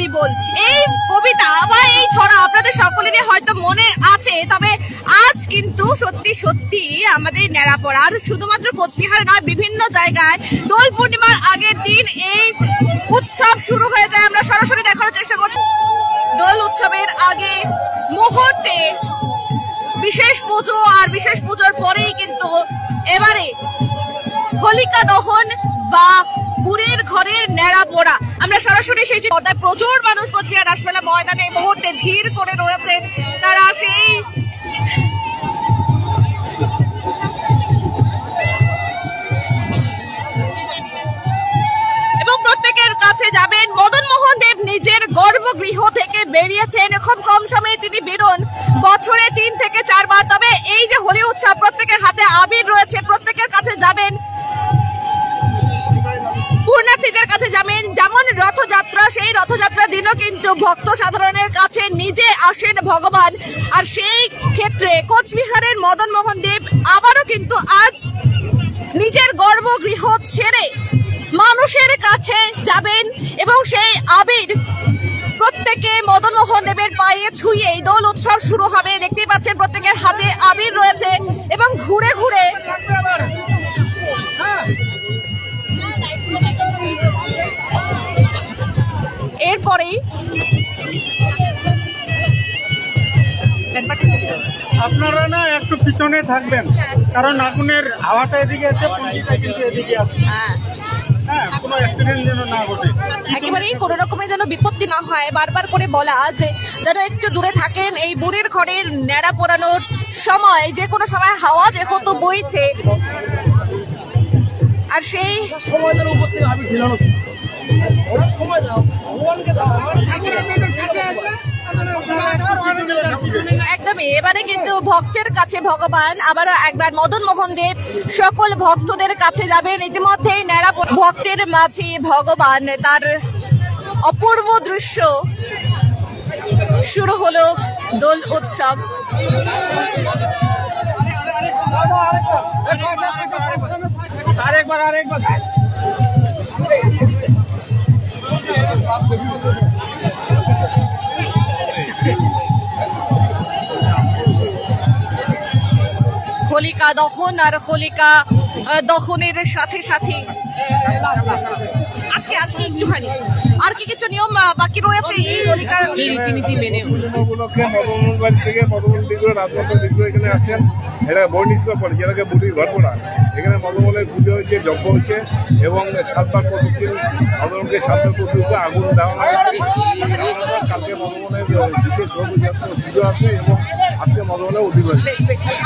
হরিবোল। এই কবিতা বা এই ছড়া আপনাদের সকলেরই হয়তো মনে আছে, তবে আজ কিন্তু সত্যি সত্যি আমাদের ন্যাড়াপড়া আর শুধুমাত্র কোচবিহার নয়, বিভিন্ন জায়গায় দোল পূর্ণিমার আগের দিন এই উৎসব শুরু হয়ে যায়। আমরা সরাসরি দেখার চেষ্টা করছি। দোল উৎসবের আগে মুহূর্তে বিশেষ পুজো, আর বিশেষ পুজোর পরেই কিন্তু এবারে হোলিকা দহন বা বুড়ির ঘরের ন্যাড়াপোড়া। আমরা সরাসরি সেই প্রচুর মানুষ কোচবিহার রাসমেলা ময়দানে এই মুহূর্তে ভিড় করে রয়েছে। তারা সেই এবং প্রত্যেকের কাছে যাবেন। মদন মোহন দেব নিজের গর্ভগৃহ থেকে বেরিয়েছেন, খুব কম সময়ে তিনি বেরোন, বছরে 3 থেকে 4 বার। তবে এই যে হোলি উৎসব, প্রত্যেকের হাতে আবির রয়েছে, প্রত্যেকের কাছে যাবেন, পূর্ণার্থীদের কাছে যাবেন। যেমন রথযাত্রা, সেই রথযাত্রার দিনও কিন্তু ভক্ত সাধারণের কাছে নিজে আসেন ভগবান। আর সেই ক্ষেত্রে কোচবিহারের মদন মোহন দেব আবারও কিন্তু আজ নিজের গর্ভগৃহ ছেড়ে মানুষের কাছে যাবেন এবং সেই আবির প্রত্যেকে মদন মোহন দেবের পায়ে ছুঁয়ে এই দোল উৎসব শুরু হবে। দেখতেই পাচ্ছেন প্রত্যেকের হাতে আবির রয়েছে এবং ঘুরে ঘুরে এরপরেই আপনারা না একটু পিছনে থাকবেন, কারণ আগুনের হাওয়াটা এদিকে আছে, পুলিশটা কিন্তু এদিকে আছে। হ্যাঁ, কোনো অ্যাক্সিডেন্ট যেন না ঘটে, একেবারেই কোনো রকমের যেন বিপত্তি না হয়, বারবার করে বলা যে যেন একটু দূরে থাকেন। এই বুড়ির ঘরের ন্যাড়া পোড়ানোর সময় যে কোনো সময় হাওয়া যেহেতু বইছে, আর সেই একদমই এবারে কিন্তু ভক্তের কাছে ভগবান আবারও একবার মদন মোহন দেব সকল ভক্তদের কাছে যাবেন। ইতিমধ্যেই ন্যাড়া ভক্তের মাঝে ভগবান, তার অপূর্ব দৃশ্য শুরু হলো দোল উৎসব। হোলিকা দহন, আর হোলিকা দহনের সাথে সাথে আজকে একটুখানি আর কি কিছু নিয়ম বাকি রয়েছে এই হোলিকার রীতিনীতি মেনে। উপলক্ষে মদনমোহন থেকে রাজবন্ধন বিগ্রহ এখানে আসেন, এটা বর্ণিষ্কা পড়ে যেটাকে বুড়ির ঘর পড়া। এখানে মদনমোহনের পুজো হয়েছে, যজ্ঞ হচ্ছে এবং 7 বার প্রতিদিন মদনকে 7 বার প্রতিদিন আগুন দেওয়া হয়েছে। কালকে মদনমোহনের বিশেষ পুজো আছে এবং আজকে মদনমোহনের অধিবাস।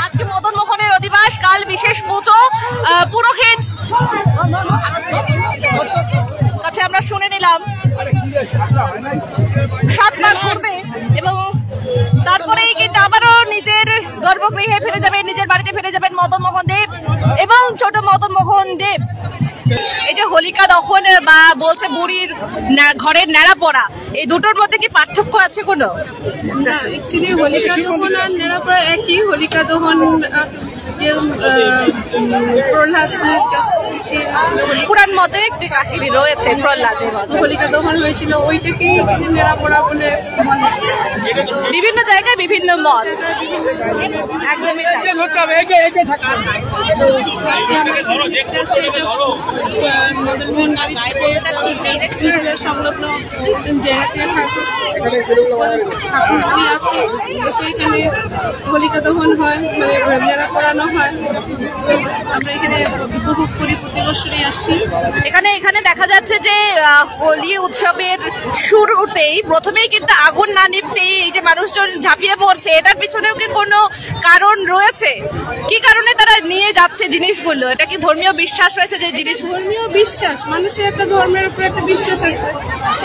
আজকে মদন মোহনের অধিবাস, কাল বিশেষ পুজো। পুরোহিত কাছে আমরা শুনে নিলাম 7 বার করবে এবং তারপরেই কিন্তু আবারও নিজের গর্ভগৃহে ফিরে যাবেন, নিজের বাড়িতে ফিরে যাবেন মদন মোহন দেব এবং ছোট মদন মোহন দেব। এই যে হোলিকা দহন বা বলছে বুড়ির ঘরের ন্যাড়া পড়া, এই দুটোর মধ্যে কি পার্থক্য আছে কোনো? অ্যাকচুয়ালি হোলিকা দহন আর ন্যাড়া পড়া একই। হোলিকা দহন প্রহ্লাদ পুরাণ মতে একটি কাহিনী রয়েছে প্রহ্লাদের, হোলিকা দহন হয়েছিল, ওইটাকেই ন্যাড়া পড়া বলে বিভিন্ন জায়গায় বিভিন্ন মত। একদমই সংলগ্ন জায়গাতে আসে, সেখানে হোলিকা দহন হয়, মানে ন্যাড়া পড়ানো হয়। আমরা এখানে উপভোগ করি, প্রতি বছরই আসছি। এখানে দেখা যাচ্ছে যে হোলি উৎসবের শুরুতেই প্রথমেই কিন্তু আগুন না নিভতেই এই যে মানুষজন ঝাঁপিয়ে পড়ছে, এটার পিছনেও কি কোনো কারণ রয়েছে? কি কারণে তারা নিয়ে যাচ্ছে জিনিসগুলো? এটা কি ধর্মীয় বিশ্বাস রয়েছে যে জিনিস? ধর্মীয় বিশ্বাস, মানুষের একটা ধর্মের উপরে একটা বিশ্বাস আছে,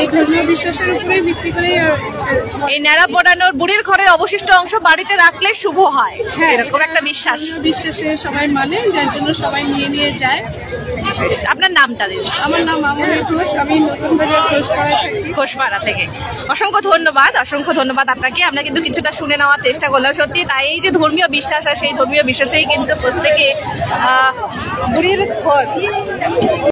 এই ধর্মীয় বিশ্বাসের উপরে ভিত্তি করে এই ন্যাড়া পড়ানোর বুড়ির ঘরের অবশিষ্ট অংশ বাড়িতে রাখলে শুভ হয়, এরকম একটা বিশ্বাস। বিশ্বাসে সবাই মানে, যার জন্য সবাই নিয়ে যায়। আপনার নামটা দিন? আমার নাম আমরি ঘোষ, আমি নতুন বাজার ঘোষপাড়া থেকে। অসংখ্য ধন্যবাদ আপনাকে। আমরা কিন্তু কিছুটা শুনে নেওয়ার চেষ্টা করলাম। সত্যি তাই, এই যে ধর্মীয় বিশ্বাস, আর সেই ধর্মীয় বিশ্বাসেই কিন্তু প্রত্যেকে বুড়ির ঘর